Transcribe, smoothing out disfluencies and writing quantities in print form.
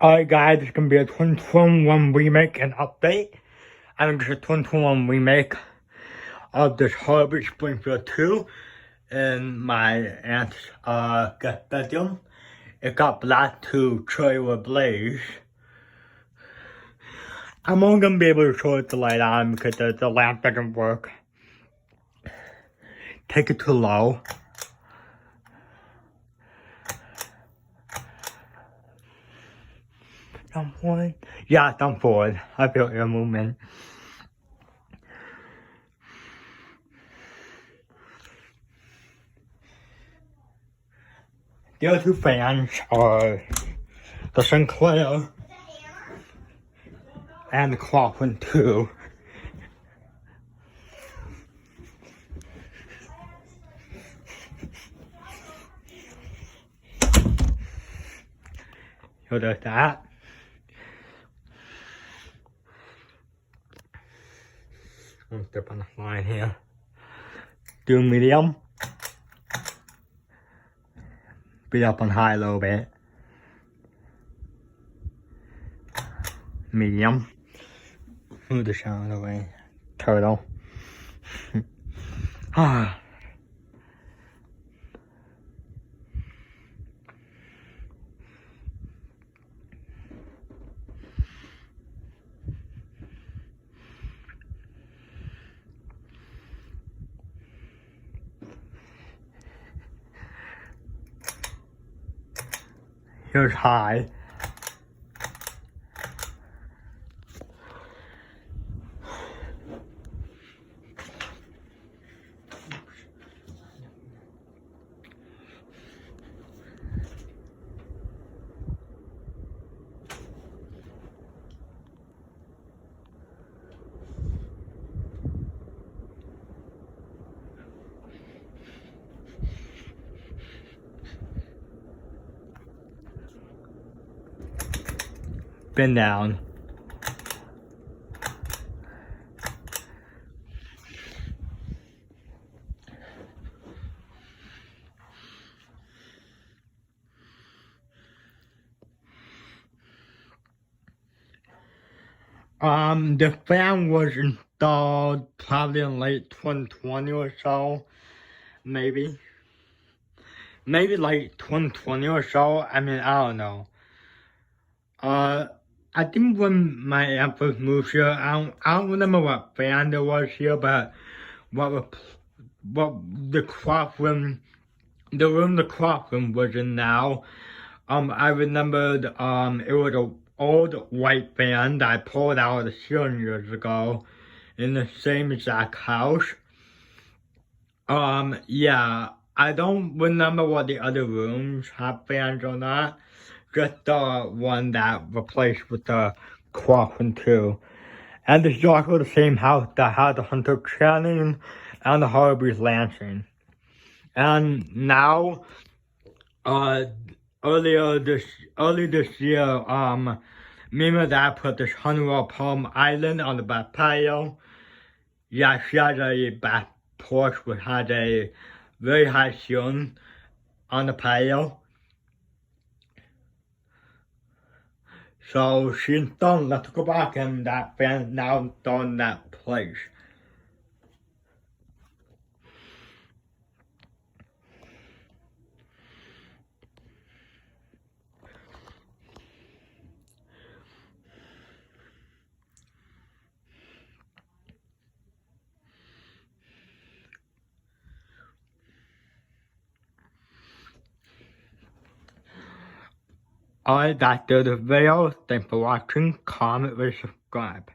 Alright guys, it's gonna be a 2021 remake and update. I'm just a 2021 remake of this horrible Springfield 2 in my aunt's guest bedroom. It got black to trailer blaze. I'm only gonna be able to show it the light on because the lamp doesn't work. Take it to low. Down forward? Yeah, down forward. I feel air movement. The other two fans are the Sinclair and the Coffin 2. So there's that. I'm gonna step on the line here. Do medium. Beat up on high a little bit. Medium. Move the shadow away. Turtle. Ah. Here's high. Bend down. The fan was installed probably in late 2020 or so, maybe late 2020 or so. I mean, I don't know. I think when my aunt first moved here, I don't remember what fan there was here, but what the clock room, the room the clock room was in now. I remembered it was an old white fan that I pulled out of the ceiling years ago in the same exact house. Yeah, I don't remember what the other rooms have fans or not. Just the one that replaced with the Coffin 2. And this is also the same house that had the Hunter Channing and the Harvey's Lansing. And now, early this year, me and my dad put this Honeywell Palm Island on the back patio. Yeah, she has a back porch which has a very high ceiling on the patio. So she installed an electrical box and that fan now installed in that place. Alright, that's the video. Thanks for watching. Comment, rate, subscribe.